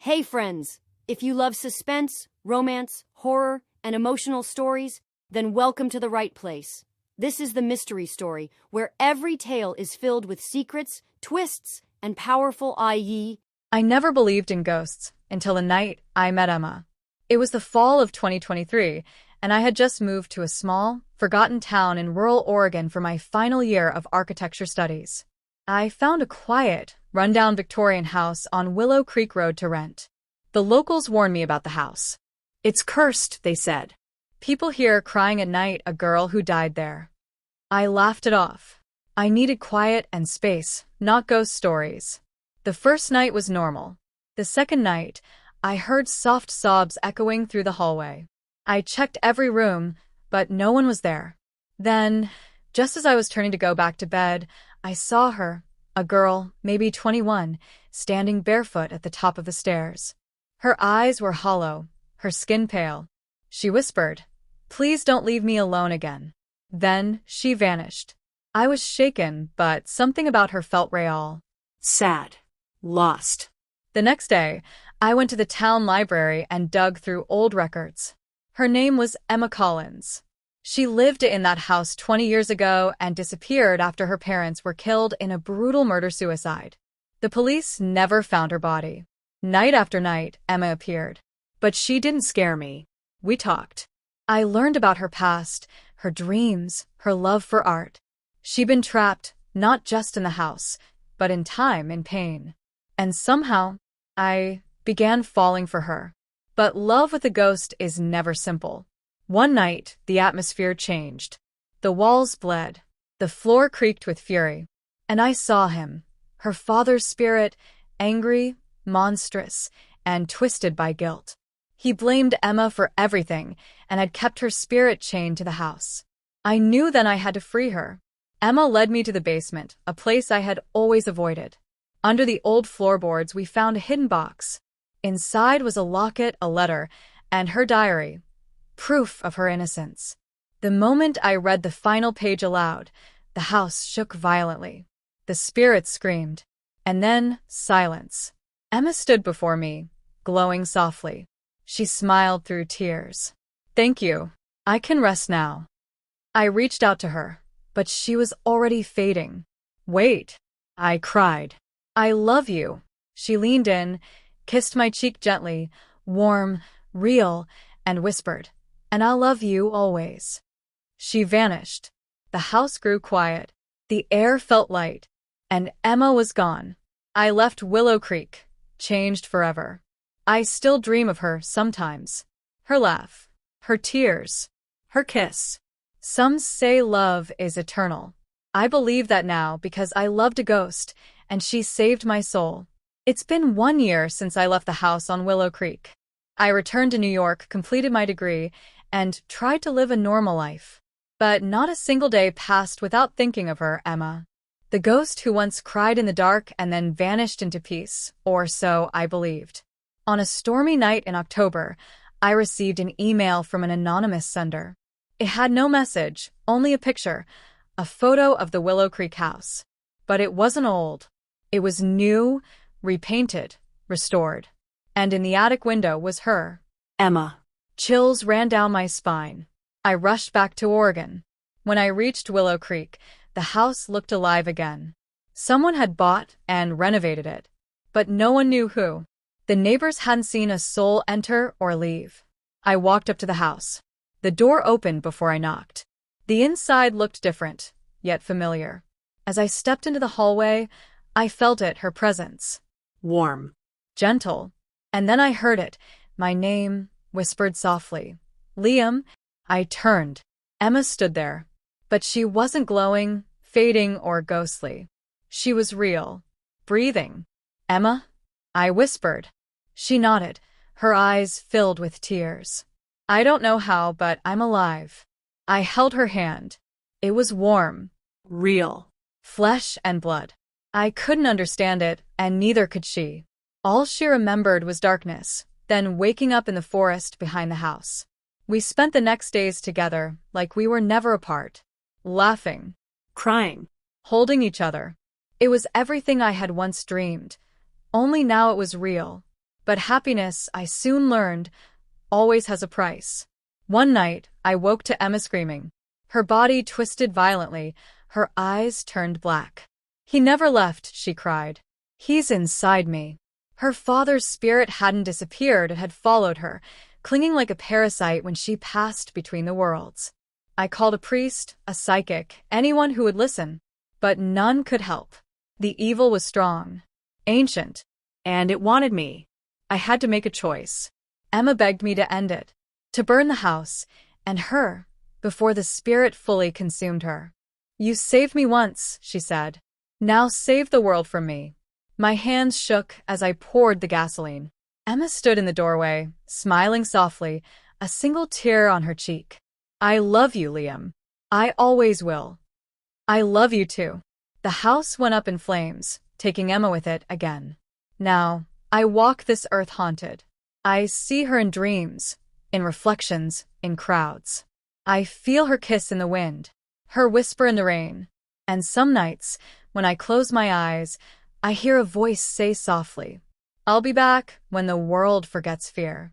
Hey friends, if you love suspense, romance, horror, and emotional stories, then welcome to the right place. This is the mystery story, where every tale is filled with secrets, twists, and powerful i.e. I never believed in ghosts until the night I met Emma. It was the fall of 2023, and I had just moved to a small, forgotten town in rural Oregon for my final year of architecture studies. I found a quiet, rundown Victorian house on Willow Creek Road to rent. The locals warned me about the house. "It's cursed," they said. "People hear crying at night a girl who died there." I laughed it off. I needed quiet and space, not ghost stories. The first night was normal. The second night, I heard soft sobs echoing through the hallway. I checked every room, but no one was there. Then, just as I was turning to go back to bed, I saw her, a girl, maybe 21, standing barefoot at the top of the stairs. Her eyes were hollow, her skin pale. She whispered, "Please don't leave me alone again." Then she vanished. I was shaken, but something about her felt real. Sad. Lost. The next day, I went to the town library and dug through old records. Her name was Emma Collins. She lived in that house 20 years ago and disappeared after her parents were killed in a brutal murder-suicide. The police never found her body. Night after night, Emma appeared. But she didn't scare me. We talked. I learned about her past, her dreams, her love for art. She'd been trapped, not just in the house, but in time and pain. And somehow, I began falling for her. But love with a ghost is never simple. One night, the atmosphere changed. The walls bled. The floor creaked with fury. And I saw him, her father's spirit, angry, monstrous, and twisted by guilt. He blamed Emma for everything and had kept her spirit chained to the house. I knew then I had to free her. Emma led me to the basement, a place I had always avoided. Under the old floorboards, we found a hidden box. Inside was a locket, a letter, and her diary. Proof of her innocence. The moment I read the final page aloud, the house shook violently. The spirits screamed. And then, silence. Emma stood before me, glowing softly. She smiled through tears. "Thank you. I can rest now." I reached out to her, but she was already fading. "Wait," I cried. "I love you." She leaned in, kissed my cheek gently, warm, real, and whispered, "And I'll love you always." She vanished. The house grew quiet. The air felt light. And Emma was gone. I left Willow Creek, changed forever. I still dream of her sometimes. Her laugh, her tears, her kiss. Some say love is eternal. I believe that now because I loved a ghost, and she saved my soul. It's been 1 year since I left the house on Willow Creek. I returned to New York, completed my degree, and tried to live a normal life. But not a single day passed without thinking of her, Emma. The ghost who once cried in the dark and then vanished into peace, or so I believed. On a stormy night in October, I received an email from an anonymous sender. It had no message, only a picture, a photo of the Willow Creek house. But it wasn't old. It was new, repainted, restored. And in the attic window was her. Emma. Chills ran down my spine. I rushed back to Oregon. When I reached Willow Creek, the house looked alive again. Someone had bought and renovated it, but no one knew who. The neighbors hadn't seen a soul enter or leave. I walked up to the house. The door opened before I knocked. The inside looked different, yet familiar. As I stepped into the hallway, I felt it, her presence. Warm. Gentle. And then I heard it, my name, whispered softly. "Liam." I turned. Emma stood there. But she wasn't glowing, fading, or ghostly. She was real. Breathing. "Emma?" I whispered. She nodded, her eyes filled with tears. "I don't know how, but I'm alive." I held her hand. It was warm. Real. Flesh and blood. I couldn't understand it, and neither could she. All she remembered was darkness, then waking up in the forest behind the house. We spent the next days together, like we were never apart. Laughing. Crying. Holding each other. It was everything I had once dreamed. Only now it was real. But happiness, I soon learned, always has a price. One night, I woke to Emma screaming. Her body twisted violently, her eyes turned black. "He never left," she cried. "He's inside me." Her father's spirit hadn't disappeared, it had followed her, clinging like a parasite when she passed between the worlds. I called a priest, a psychic, anyone who would listen, but none could help. The evil was strong, ancient, And it wanted me. I had to make a choice. Emma begged me to end it, to burn the house, and her, before the spirit fully consumed her. "You saved me once," she said. "Now save the world from me." My hands shook as I poured the gasoline. Emma stood in the doorway, smiling softly, a single tear on her cheek. "I love you, Liam. I always will." "I love you too." The house went up in flames, taking Emma with it again. Now, I walk this earth haunted. I see her in dreams, in reflections, in crowds. I feel her kiss in the wind, her whisper in the rain. And some nights, when I close my eyes, I hear a voice say softly, "I'll be back when the world forgets fear."